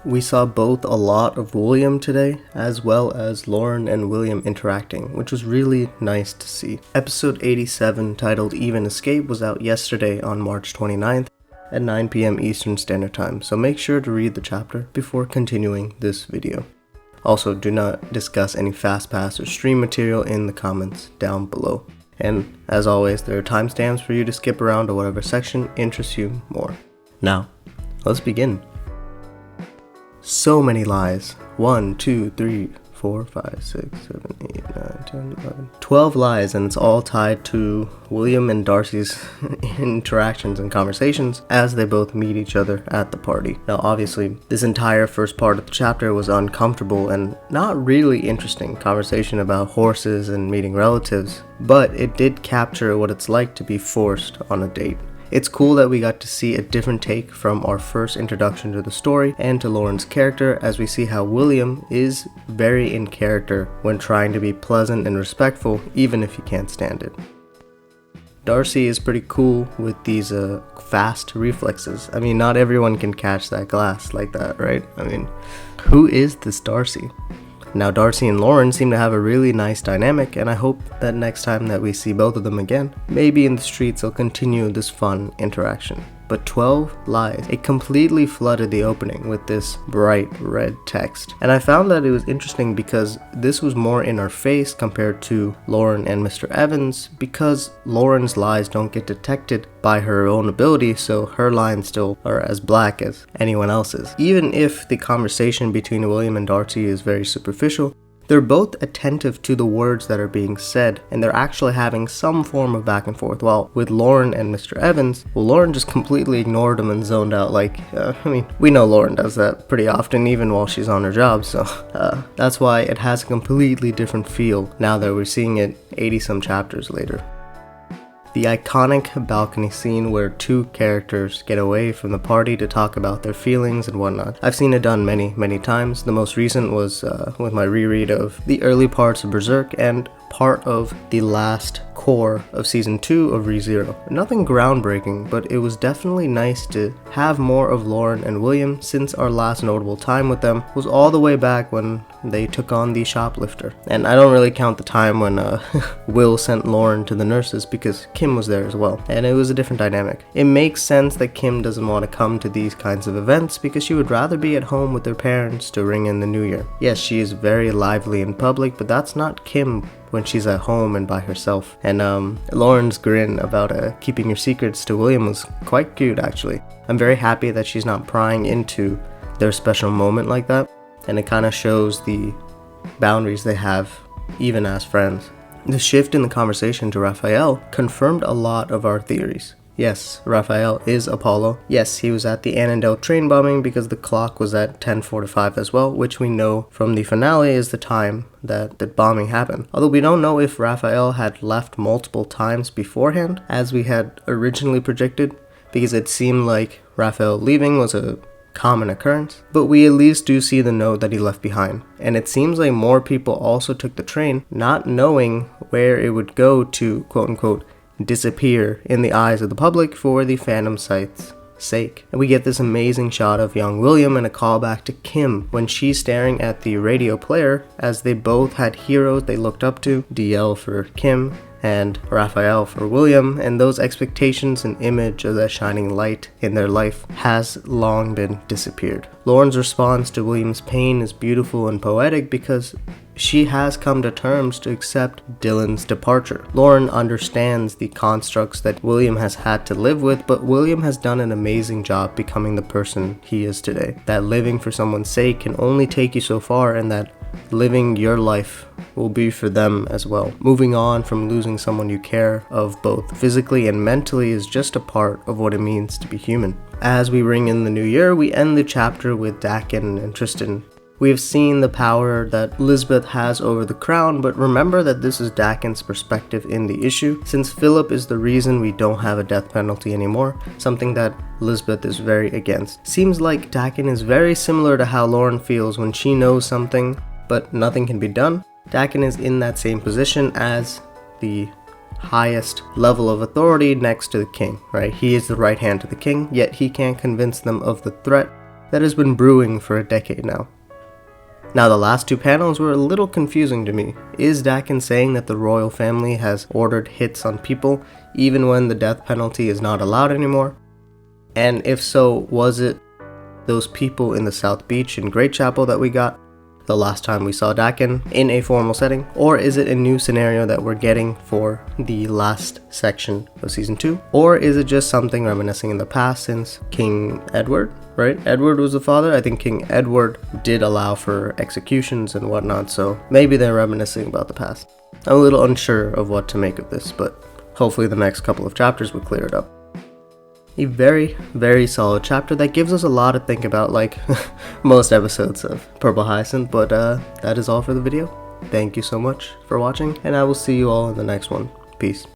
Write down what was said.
We saw both a lot of William today, as well as Lauren and William interacting, which was really nice to see. Episode 87, titled Even Escape, was out yesterday on March 29th at 9 p.m. Eastern Standard Time, so make sure to read the chapter before continuing this video. Also, do not discuss any FastPass or stream material in the comments down below. And as always, there are timestamps for you to skip around to whatever section interests you more. Now, let's begin. So many lies. 1, 2, 3, 4, 5, 6, 7, 8, 9, 10, 11. 12 lies, and it's all tied to William and Darcy's interactions and conversations as they both meet each other at the party. Now obviously, this entire first part of the chapter was uncomfortable and not really interesting conversation about horses and meeting relatives, but it did capture what it's like to be forced on a date. It's cool that we got to see a different take from our first introduction to the story and to Lauren's character, as we see how William is very in character when trying to be pleasant and respectful, even if you can't stand it. Darcy is pretty cool with these fast reflexes. I mean, not everyone can catch that glass like that, right? I mean, who is this Darcy? Now Darcy and Lauren seem to have a really nice dynamic, and I hope that next time that we see both of them again, maybe in the streets, they'll continue this fun interaction. But 12 lies. It completely flooded the opening with this bright red text. And I found that it was interesting because this was more in our face compared to Lauren and Mr. Evans, because Lauren's lies don't get detected by her own ability, so her lines still are as black as anyone else's. Even if the conversation between William and Darcy is very superficial, they're both attentive to the words that are being said, and they're actually having some form of back and forth. While with Lauren and Mr. Evans, well, Lauren just completely ignored him and zoned out. We know Lauren does that pretty often, even while she's on her job, so that's why it has a completely different feel now that we're seeing it 80-some chapters later. The iconic balcony scene where two characters get away from the party to talk about their feelings and whatnot. I've seen it done many times. The most recent was with my reread of the early parts of Berserk and part of the last core of season 2 of ReZero. Nothing groundbreaking, but it was definitely nice to have more of Lauren and William, since our last notable time with them was all the way back when they took on the shoplifter. And I don't really count the time when Will sent Lauren to the nurses, because Kim was there as well, and it was a different dynamic. It makes sense that Kim doesn't want to come to these kinds of events because she would rather be at home with her parents to ring in the new year. Yes, she is very lively in public, but that's not Kim when she's at home and by herself. And Lauren's grin about keeping your secrets to William was quite cute, actually. I'm very happy that she's not prying into their special moment like that, and it kind of shows the boundaries they have even as friends. The shift in the conversation to Raphael confirmed a lot of our theories. Yes, Raphael is Apollo. Yes, he was at the Annandale train bombing because the clock was at 10:45 as well, which we know from the finale is the time that the bombing happened. Although we don't know if Raphael had left multiple times beforehand, as we had originally projected, because it seemed like Raphael leaving was a common occurrence. But we at least do see the note that he left behind. And it seems like more people also took the train, not knowing where it would go to, quote-unquote, disappear in the eyes of the public for the fandom site's sake. And we get this amazing shot of young William and a callback to Kim when she's staring at the radio player, as they both had heroes they looked up to, DL for Kim and Raphael for William, and those expectations and image of that shining light in their life has long been disappeared. Lauren's response to William's pain is beautiful and poetic because she has come to terms to accept Dylan's departure. Lauren understands the constructs that William has had to live with, but William has done an amazing job becoming the person he is today. That living for someone's sake can only take you so far, and that living your life will be for them as well. Moving on from losing someone you care of both physically and mentally is just a part of what it means to be human. As we ring in the new year, we end the chapter with Dakin and Tristan. We have seen the power that Lisbeth has over the crown, but remember that this is Dakin's perspective in the issue, since Philip is the reason we don't have a death penalty anymore, something that Lisbeth is very against. Seems like Dakin is very similar to how Lauren feels when she knows something, but nothing can be done. Dakin is in that same position as the highest level of authority next to the king, right? He is the right hand to the king, yet he can't convince them of the threat that has been brewing for a decade now. Now, the last two panels were a little confusing to me. Is Dakin saying that the royal family has ordered hits on people even when the death penalty is not allowed anymore? And if so, was it those people in the South Beach in Great Chapel that we got the last time we saw Dakin in a formal setting? Or is it a new scenario that we're getting for the last section of season 2? Or is it just something reminiscing in the past since King Edward, right? Edward was the father. I think King Edward did allow for executions and whatnot, so maybe they're reminiscing about the past. I'm a little unsure of what to make of this, but hopefully the next couple of chapters will clear it up. A very, very solid chapter that gives us a lot to think about, like most episodes of Purple Hyacinth, but that is all for the video. Thank you so much for watching, and I will see you all in the next one. Peace.